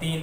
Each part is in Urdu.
3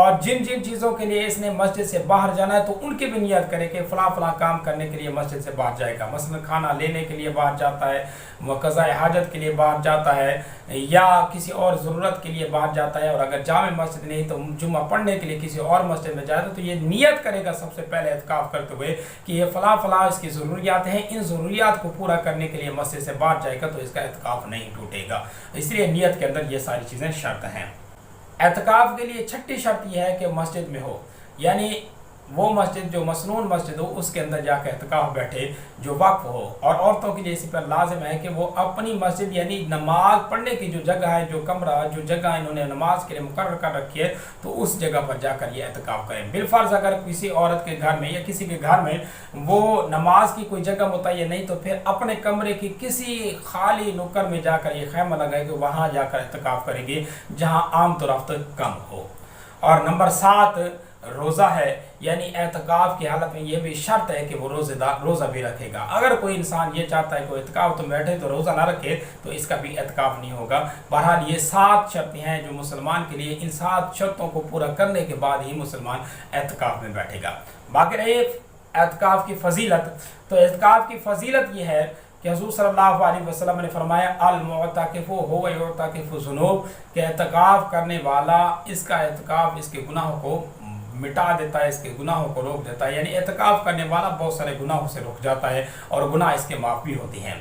اور جن جن چیزوں کے لیے اس نے مسجد سے باہر جانا ہے تو ان کی بھی نیت کرے کہ فلاں فلاں کام کرنے کے لیے مسجد سے باہر جائے گا، مثلا کھانا لینے کے لیے باہر جاتا ہے، قضاء حاجت کے لیے باہر جاتا ہے، یا کسی اور ضرورت کے لیے باہر جاتا ہے، اور اگر جامع مسجد نہیں تو جمعہ پڑھنے کے لیے کسی اور مسجد میں جاتا ہے تو یہ نیت کرے گا سب سے پہلے اعتکاف کرتے ہوئے کہ یہ فلاں فلاں اس کی ضروریات ہیں، ان ضروریات کو پورا کرنے کے لیے مسجد سے باہر جائے گا تو اس کا اعتکاف نہیں ٹوٹے گا۔ اس لیے نیت کے اندر یہ ساری چیزیں شرط ہیں۔ اعتکاف کے لیے چھٹی شرط یہ ہے کہ مسجد میں ہو، یعنی وہ مسجد جو مسنون مسجد ہو اس کے اندر جا کے اعتکاف بیٹھے جو وقف ہو، اور عورتوں کے لیے اسی پر لازم ہے کہ وہ اپنی مسجد یعنی نماز پڑھنے کی جو جگہ ہے، جو کمرہ جو جگہ انہوں نے نماز کے لیے مقرر کر رکھی ہے تو اس جگہ پر جا کر یہ اعتکاف کریں۔ بالفرض اگر کسی عورت کے گھر میں یا کسی کے گھر میں وہ نماز کی کوئی جگہ متعین نہیں تو پھر اپنے کمرے کی کسی خالی نکر میں جا کر یہ خیمہ لگائے کہ وہاں جا کر اعتکاف کریں گے جہاں عام طرف کم ہو۔ اور نمبر 7 روزہ ہے، یعنی اعتکاف کی حالت میں یہ بھی شرط ہے کہ وہ روزہ بھی رکھے گا۔ اگر کوئی انسان یہ چاہتا ہے کہ اعتکاف تو بیٹھے تو روزہ نہ رکھے تو اس کا بھی اعتکاف نہیں ہوگا۔ بہرحال یہ 7 شرطیں ہیں جو مسلمان کے لیے، ان 7 شرطوں کو پورا کرنے کے بعد ہی مسلمان اعتکاف میں بیٹھے گا۔ باقی رہے اعتکاف کی فضیلت، تو اعتکاف کی فضیلت یہ ہے کہ حضور صلی اللہ علیہ وسلم نے فرمایا المعتکف هو یعتکف الذنوب، کہ اعتکاف کرنے والا اس کا اعتکاف اس کے گناہوں کو مٹا دیتا ہے، اس کے گناہوں کو روک دیتا ہے، یعنی اعتکاف کرنے والا بہت سارے گناہوں سے رک جاتا ہے اور گناہ اس کے معاف بھی ہوتے ہیں۔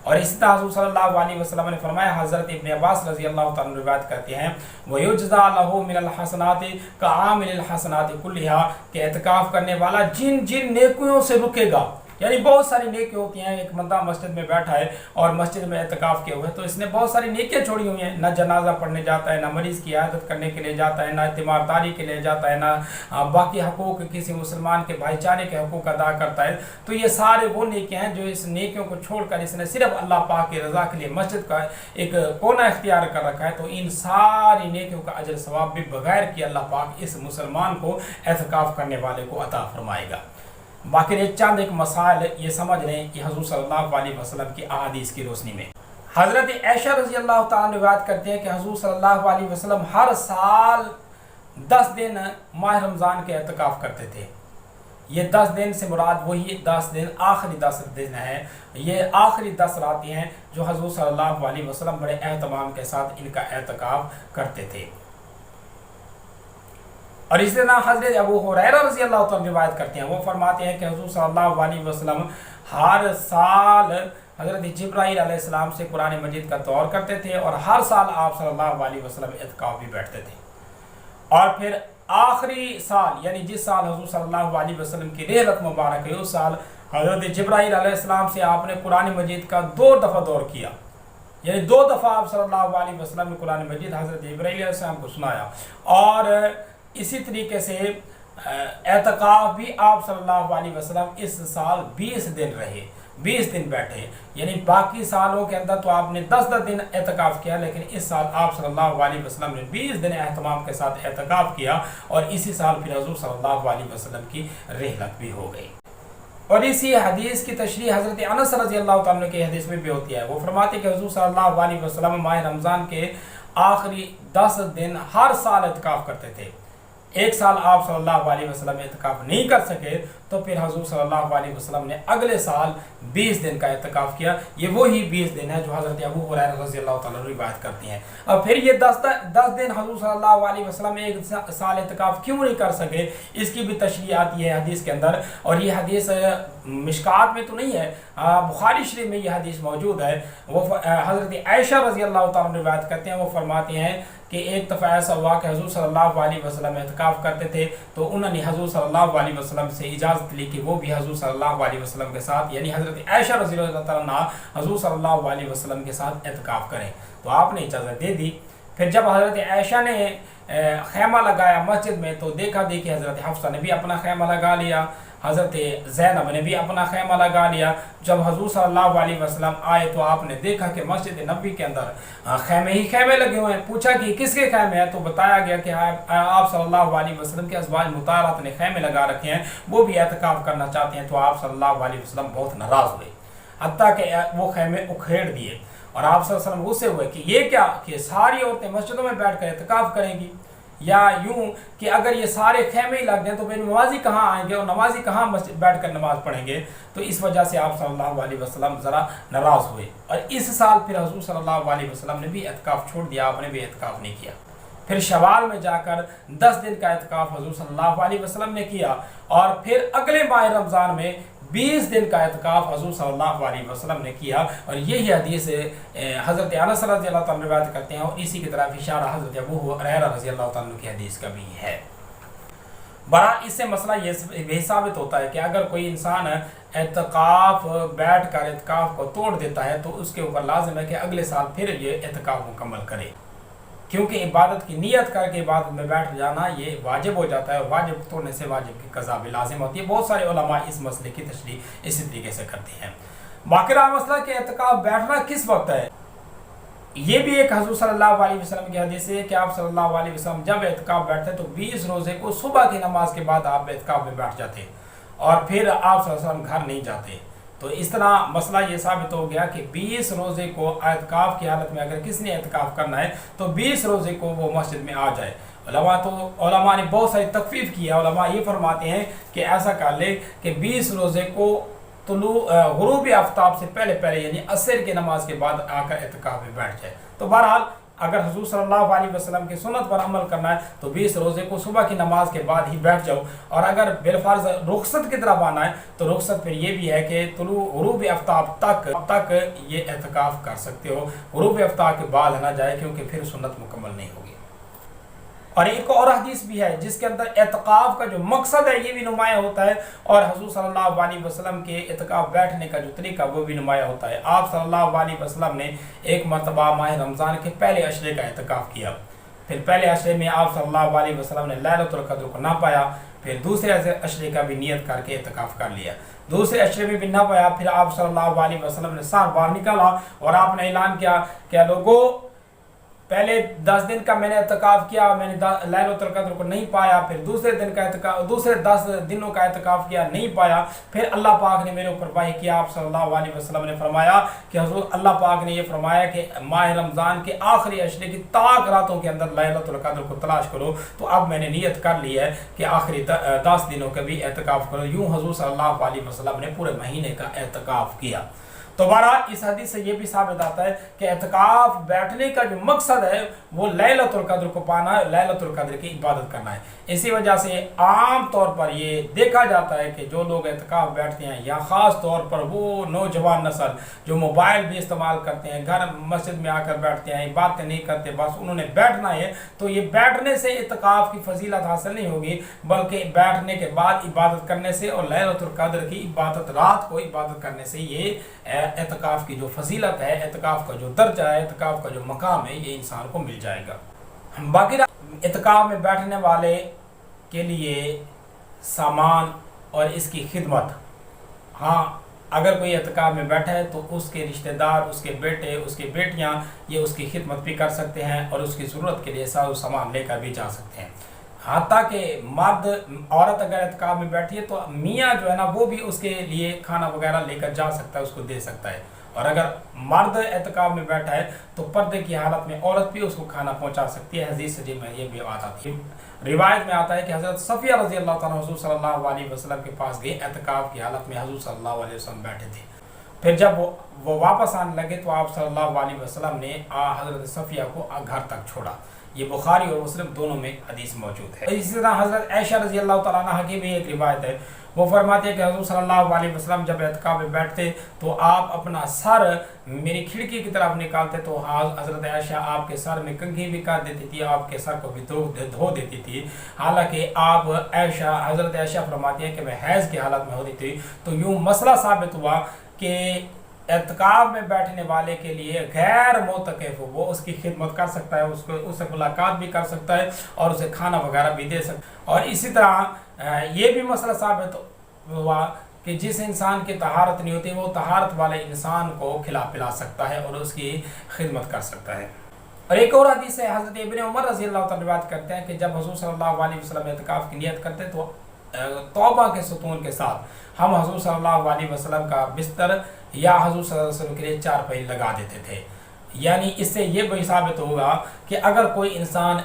اور اسی طرح حضور صلی اللہ علیہ وسلم نے فرمایا، حضرت ابن عباس رضی اللہ تعالیٰ عنہ روایت کرتے ہیں وَيُجْزَى لَهُ مِنَ الْحَسَنَاتِ كَعَامِلِ الْحَسَنَاتِ كُلِّهَا، کہ اعتکاف کرنے والا جن جن نیکیوں سے رکے گا، یعنی بہت ساری نیکی ہوتی ہیں۔ ایک بندہ مسجد میں بیٹھا ہے اور مسجد میں اعتکاف کیا ہوا ہے تو اس نے بہت ساری نیکیاں چھوڑی ہوئی ہیں، نہ جنازہ پڑھنے جاتا ہے، نہ مریض کی عیادت کرنے کے لیے جاتا ہے، نہ تیمارداری کے لیے جاتا ہے، نہ باقی حقوق کسی مسلمان کے بھائی چارے کے حقوق ادا کرتا ہے۔ تو یہ سارے وہ نیکیاں ہیں جو اس نیکیوں کو چھوڑ کر اس نے صرف اللہ پاک کی رضا کے لیے مسجد کا ایک کونا اختیار کر رکھا ہے، تو ان ساری نیکیوں کا اجر ثواب بھی بغیر کہ اللہ پاک اس مسلمان کو اعتکاف کرنے والے کو عطا فرمائے گا۔ باقی چند ایک مسائل یہ سمجھ لیں کہ حضور صلی اللہ علیہ وسلم کی احادیث کی روشنی میں حضرت عائشہ رضی اللہ تعالیٰ عنہ روایت کرتے ہیں کہ حضور صلی اللہ علیہ وسلم ہر سال 10 دن ماہ رمضان کے اعتکاف کرتے تھے۔ یہ 10 دن سے مراد وہی 10 دن آخری 10 دن ہیں، یہ آخری 10 راتیں ہیں جو حضور صلی اللہ علیہ وسلم بڑے اہتمام کے ساتھ ان کا اعتکاف کرتے تھے۔ اور اسی طرح حضرت ابو ہریرہ رضی اللہ تعالیٰ روایت کرتے ہیں، وہ فرماتے ہیں کہ حضور صلی اللہ علیہ وسلم ہر سال حضرت جبرائیل علیہ السلام سے قرآن مجید کا دور کرتے تھے اور ہر سال آپ صلی اللہ علیہ وسلم اعتکاف بھی بیٹھتے تھے۔ اور پھر آخری سال یعنی جس سال حضور صلی اللہ علیہ وسلم کی رحلت مبارک ہے اس سال حضرت جبرائیل علیہ السلام سے آپ نے قرآن مجید کا 2 دفعہ دور کیا، یعنی 2 دفعہ آپ صلی اللہ علیہ وسلم نے قرآن مجید حضرت جبرائیل علیہ السلام کو سنایا۔ اور اسی طریقے سے اعتکاف بھی آپ صلی اللہ علیہ وسلم اس سال 20 دن رہے، 20 دن بیٹھے، یعنی باقی سالوں کے اندر تو آپ نے 10 دن اعتکاف کیا، لیکن اس سال آپ صلی اللہ علیہ وسلم نے 20 دن اہتمام کے ساتھ اعتکاف کیا، اور اسی سال پھر حضور صلی اللہ علیہ وسلم کی رحلت بھی ہو گئی۔ اور اسی حدیث کی تشریح حضرت انس رضی اللہ تعالیٰ کی حدیث میں بھی ہوتی ہے، وہ فرماتے کہ حضور صلی اللہ علیہ وسلم ماہ رمضان کے آخری 10 دن ہر سال اعتکاف کرتے تھے۔ ایک سال آپ صلی اللہ علیہ وسلم اعتکاف نہیں کر سکے تو پھر حضور صلی اللہ علیہ وسلم نے اگلے سال 20 دن کا اعتکاف کیا۔ یہ وہی 20 دن ہے جو حضرت ابو ہریرہ رضی اللہ تعالیٰ روایت کرتی ہیں۔ اور پھر یہ 10 دن حضور صلی اللہ علیہ وسلم ایک سال اعتکاف کیوں نہیں کر سکے، اس کی بھی تشریح آتی ہے حدیث کے اندر، اور یہ حدیث مشکات میں تو نہیں ہے، بخاری شریف میں یہ حدیث موجود ہے۔ وہ حضرت عائشہ رضی اللہ تعالیٰ روایت کرتے ہیں، وہ فرماتے ہیں کہ ایک دفعہ ایسا ہوا کہ حضور صلی اللہ علیہ وسلم اعتکاف کرتے تھے تو انہوں نے حضور صلی اللہ علیہ وسلم سے اجازت لی کہ وہ بھی حضور صلی اللہ علیہ وسلم کے ساتھ یعنی حضرت عائشہ رضی اللہ تعالیٰ عنہا حضور صلی اللہ علیہ وسلم کے ساتھ اعتکاف کریں، تو آپ نے اجازت دے دی۔ پھر جب حضرت عائشہ نے خیمہ لگایا مسجد میں تو دیکھا دیکھی حضرت حفصہ نے بھی اپنا خیمہ لگا لیا، حضرت زینب نے بھی اپنا خیمہ لگا لیا۔ جب حضور صلی اللہ علیہ وسلم آئے تو آپ نے دیکھا کہ مسجد نبوی کے اندر خیمے ہی خیمے لگے ہوئے ہیں۔ پوچھا کہ کس کے خیمے ہیں، تو بتایا گیا کہ آپ صلی اللہ علیہ وسلم کے ازواج مطہرات نے خیمے لگا رکھے ہیں، وہ بھی اعتکاف کرنا چاہتے ہیں۔ تو آپ صلی اللہ علیہ وسلم بہت ناراض ہوئے، حتیٰ کہ وہ خیمے اکھیڑ دیے، اور آپ صلی اللہ علیہ وسلم غصے ہوئے کہ یہ کیا کہ ساری عورتیں مسجدوں میں بیٹھ کر اعتکاف کریں گی، یا یوں کہ اگر یہ سارے خیمے ہی لگ جائیں تو پھر نمازی کہاں آئیں گے اور نمازی کہاں بیٹھ کر نماز پڑھیں گے؟ تو اس وجہ سے آپ صلی اللہ علیہ وسلم ذرا ناراض ہوئے، اور اس سال پھر حضور صلی اللہ علیہ وسلم نے بھی اعتکاف چھوڑ دیا، آپ نے بھی اعتکاف نہیں کیا۔ پھر شوال میں جا کر 10 دن کا اعتکاف حضور صلی اللہ علیہ وسلم نے کیا، اور پھر اگلے ماہ رمضان میں 20 دن کا اعتکاف حضور صلی اللہ علیہ وسلم نے کیا، اور یہی حدیث حضرت انس رضی اللہ تعالیٰ روایت کرتے ہیں، اور اسی کی طرف اشارہ حضرت ابو ہریرہ رضی اللہ تعالیٰ کی حدیث کا بھی ہے۔ برحال اس سے مسئلہ یہ ثابت ہوتا ہے کہ اگر کوئی انسان اعتکاف بیٹھ کر اعتکاف کو توڑ دیتا ہے تو اس کے اوپر لازم ہے کہ اگلے سال پھر یہ اعتکاف مکمل کرے، کیونکہ عبادت کی نیت کر کے عبادت میں بیٹھ جانا یہ واجب ہو جاتا ہے، اور واجب توڑنے سے واجب کی قضا بھی لازم ہوتی ہے۔ بہت سارے علماء اس مسئلے کی تشریح اسی طریقے سے کرتے ہیں۔ باقی رہا مسئلہ کہ اعتکاف بیٹھنا کس وقت ہے، یہ بھی ایک حضور صلی اللہ علیہ وسلم کی حدیث ہے کہ آپ صلی اللہ علیہ وسلم جب اعتکاف بیٹھتے تو 20 روزے کو صبح کی نماز کے بعد آپ اعتکاف میں بیٹھ جاتے، اور پھر آپ صلی اللہ علیہ وسلم گھر نہیں جاتے۔ تو اس طرح مسئلہ یہ ثابت ہو گیا کہ 20 روزے کو اعتکاف کی حالت میں اگر کس نے اعتکاف کرنا ہے تو 20 روزے کو وہ مسجد میں آ جائے۔ علماء نے بہت ساری تخفیف کی ہے، علماء یہ فرماتے ہیں کہ ایسا کر لے کہ 20 روزے کو غروب آفتاب سے پہلے یعنی عصر کی نماز کے بعد آ کر اعتکاف میں بیٹھ جائے۔ تو بہرحال اگر حضور صلی اللہ علیہ وسلم کی سنت پر عمل کرنا ہے تو 20 روزے کو صبح کی نماز کے بعد ہی بیٹھ جاؤ، اور اگر بالفرض رخصت کی طرف آنا ہے تو رخصت پھر یہ بھی ہے کہ غروب آفتاب تک یہ اعتکاف کر سکتے ہو، غروب آفتاب کے بعد نہ جائے کیونکہ پھر سنت مکمل نہیں ہوگی۔ اور ایک اور حدیث بھی ہے جس کے اندر اعتکاف کا جو مقصد ہے یہ بھی نمایاں ہوتا ہے، اور حضور صلی اللہ علیہ وسلم کے اعتکاف بیٹھنے کا جو طریقہ وہ بھی نمایاں ہوتا ہے۔ آپ صلی اللہ علیہ وسلم نے ایک مرتبہ ماہ رمضان کے پہلے عشرے کا اعتکاف کیا، پھر پہلے عشرے میں آپ صلی اللہ علیہ وسلم نے لیلۃ القدر کو نہ پایا، پھر دوسرے عشرے کا بھی نیت کر کے اعتکاف کر لیا، دوسرے عشرے میں بھی نہ پایا، پھر آپ صلی اللہ علیہ وسلم نے سال باہر نکالا اور آپ نے اعلان کیا کہ لوگوں پہلے 10 دن کا میں نے اعتکاف کیا، میں نے لیلۃ القدر کو نہیں پایا، پھر دوسرے 10 دنوں کا اعتکاف کیا، نہیں پایا، پھر اللہ پاک نے میرے اوپر وحی کیا، آپ صلی اللہ علیہ وسلم نے فرمایا کہ حضور اللہ پاک نے یہ فرمایا کہ ماہ رمضان کے آخری عشرے کی طاق راتوں کے اندر لیلۃ القدر کو تلاش کرو، تو اب میں نے نیت کر لی ہے کہ آخری 10 دنوں کا بھی اعتکاف کرو۔ یوں حضور صلی اللہ علیہ وسلم نے پورے مہینے کا اعتکاف کیا۔ تو بہرحال اس حدیث سے یہ بھی ثابت آتا ہے کہ اعتکاف بیٹھنے کا جو مقصد ہے وہ لیلۃ القدر کو پانا ہے، لیلۃ القدر کی عبادت کرنا ہے۔ اسی وجہ سے عام طور پر یہ دیکھا جاتا ہے کہ جو لوگ اعتکاف بیٹھتے ہیں، یا خاص طور پر وہ نوجوان نسل جو موبائل بھی استعمال کرتے ہیں، گھر مسجد میں آ کر بیٹھتے ہیں، باتیں نہیں کرتے، بس انہوں نے بیٹھنا ہے، تو یہ بیٹھنے سے اعتکاف کی فضیلت حاصل نہیں ہوگی، بلکہ بیٹھنے کے بعد عبادت کرنے سے اور لیلۃ القدر کی عبادت رات کو عبادت کرنے سے یہ اعتکاف کی جو فضیلت ہے، اعتکاف کا جو درجہ ہے، اعتکاف کا جو مقام ہے، یہ انسان کو مل جائے گا۔ باقی اعتکاف میں بیٹھنے والے کے لیے سامان اور اس کی خدمت، ہاں اگر کوئی اعتکاف میں بیٹھا ہے تو اس کے رشتہ دار، اس کے بیٹے، اس کی بیٹیاں یہ اس کی خدمت بھی کر سکتے ہیں اور اس کی ضرورت کے لیے ساز و سامان لے کر بھی جا سکتے ہیں۔ حتیٰ کہ عورت اگر اعتکاف میں بیٹھی ہے تو میاں جو ہے نا وہ بھی اس کے لیے کھانا وغیرہ لے کر جا سکتا ہے، اس کو دے سکتا ہے، اور اگر مرد اعتکاف میں بیٹھا ہے تو پردے کی حالت میں عورت بھی اس کو کھانا پہنچا سکتی ہے۔ حدیث سے میں یہ بھی بات آتی ہے، روایت میں آتا ہے کہ حضرت صفیہ رضی اللہ تعالیٰ حضور صلی اللہ علیہ وسلم کے پاس گئے، اعتکاف کی حالت میں حضور صلی اللہ علیہ وسلم بیٹھے تھے، پھر جب وہ واپس آنے لگے تو آپ صلی اللہ علیہ وسلم نے حضرت صفیہ کو گھر تک چھوڑا۔ یہ بخاری اور مسلم دونوں میں حدیث موجود ہے۔ اسی طرح حضرت عائشہ رضی اللہ تعالیٰ عنہ کی بھی ایک روایت ہے، وہ فرماتے ہیں کہ حضور صلی اللہ علیہ وسلم جب اعتکاف میں بیٹھتے تو آپ اپنا سر میری کھڑکی کی طرف نکالتے تو حضرت عائشہ آپ کے سر میں کنگھی بھی کر دیتی تھی، آپ کے سر کو بھی دھو دیتی تھی، حالانکہ آپ حضرت عائشہ فرماتی ہیں کہ میں حیض کی حالت میں ہوتی تھی۔ تو یوں مسئلہ ثابت ہوا کہ اعتکاف میں بیٹھنے والے کے لیے غیر معتکف وہ اس کی خدمت کر سکتا ہے، اس سے ملاقات بھی کر سکتا ہے اور اسے کھانا وغیرہ بھی دے سکتا ہے۔ اور اسی طرح یہ بھی مسئلہ ثابت ہوا کہ جس انسان کی طہارت نہیں ہوتی وہ طہارت والے انسان کو کھلا پلا سکتا ہے اور اس کی خدمت کر سکتا ہے۔ اور ایک اور حدیث ہے، حضرت ابن عمر رضی اللہ تعالیٰ روایت کرتے ہیں کہ جب حضور صلی اللہ علیہ وسلم اعتکاف کی نیت کرتے تو توبہ کے ستون کے ساتھ ہم حضور صلی اللہ علیہ وسلم کا بستر یا حضور صلی اللہ علیہ وسلم کے لیے چارپائی لگا دیتے تھے۔ یعنی اس سے یہ بھی ثابت ہوگا کہ اگر کوئی انسان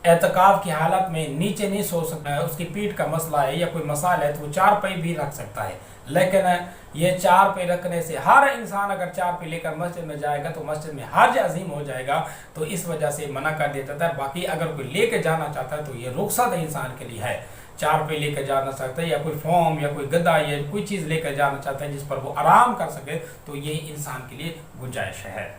اعتکاف کی حالت میں نیچے نہیں سو سکتا ہے، اس کی پیٹھ کا مسئلہ ہے یا کوئی مسائل ہے، تو وہ چارپائی بھی رکھ سکتا ہے، لیکن یہ چارپائی رکھنے سے ہر انسان اگر چارپائی لے کر مسجد میں جائے گا تو مسجد میں حرج عظیم ہو جائے گا، تو اس وجہ سے منع کر دیا جاتا ہے۔ باقی اگر کوئی لے کے جانا چاہتا ہے تو یہ رخصت انسان کے لیے ہے، چارپائی لے کے جانا چاہتا ہے یا کوئی فوم یا کوئی گدا یا کوئی چیز لے کر جانا چاہتا ہے جس پر وہ آرام کر سکے، تو یہ انسان کے لیے گنجائش ہے۔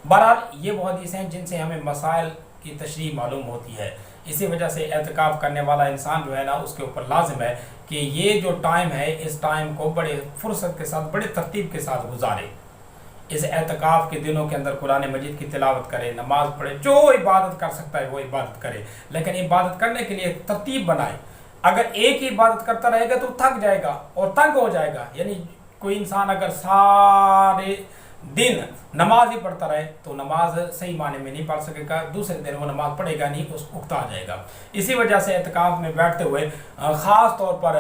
بہرحال یہ وہ حدیث ہیں جن سے ہمیں مسائل کی تشریح معلوم ہوتی ہے، اسی وجہ سے اعتکاف کرنے والا انسان جو ہے نا اس کے اوپر لازم ہے کہ یہ جو ٹائم ہے اس ٹائم کو بڑے فرصت کے ساتھ بڑے ترتیب کے ساتھ گزارے، اس اعتکاف کے دنوں کے اندر قرآن مجید کی تلاوت کرے، نماز پڑھے، جو عبادت کر سکتا ہے وہ عبادت کرے، لیکن عبادت کرنے کے لیے ترتیب بنائے۔ اگر ایک ہی عبادت کرتا رہے گا تو تھک جائے گا اور تنگ ہو جائے گا، یعنی کوئی انسان اگر سارے دن نماز ہی پڑھتا رہے تو نماز صحیح معنی میں نہیں پڑھ سکے گا، دوسرے دن وہ نماز پڑھے گا نہیں، اس اکتا آ جائے گا۔ اسی وجہ سے اعتکاف میں بیٹھتے ہوئے خاص طور پر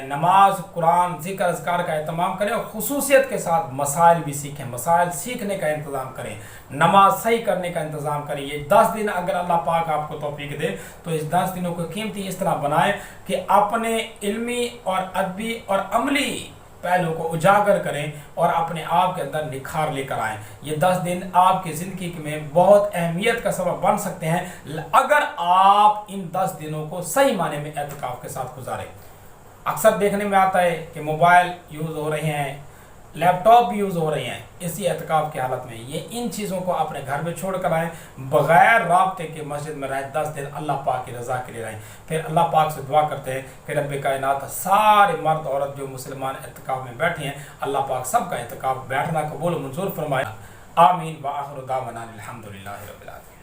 نماز، قرآن، ذکر اذکار کا اہتمام کریں اور خصوصیت کے ساتھ مسائل بھی سیکھیں، مسائل سیکھنے کا انتظام کریں، نماز صحیح کرنے کا انتظام کریں۔ یہ 10 دن اگر اللہ پاک آپ کو توفیق دے تو اس 10 دنوں کو قیمتی اس طرح بنائیں کہ اپنے علمی اور ادبی اور عملی پہلو کو اجاگر کریں اور اپنے آپ کے اندر نکھار لے کر آئیں۔ یہ 10 دن آپ کی زندگی میں بہت اہمیت کا سبب بن سکتے ہیں اگر آپ ان 10 دنوں کو صحیح معنی میں اعتکاف کے ساتھ گزاریں۔ اکثر دیکھنے میں آتا ہے کہ موبائل یوز ہو رہے ہیں، لیپ ٹاپ بھی یوز ہو رہے ہیں اسی اعتکاف کی حالت میں۔ یہ ان چیزوں کو اپنے گھر میں چھوڑ کر آئیں، بغیر رابطے کے مسجد میں رہیں، 10 دن اللہ پاک کی رضا کے لیے رہیں۔ پھر اللہ پاک سے دعا کرتے ہیں کہ رب کائنات سارے مرد عورت جو مسلمان اعتکاف میں بیٹھے ہیں، اللہ پاک سب کا اعتکاف بیٹھنا قبول و منظور فرمائے۔ آمین وآخر دعوانا الحمدللہ رب العالمین۔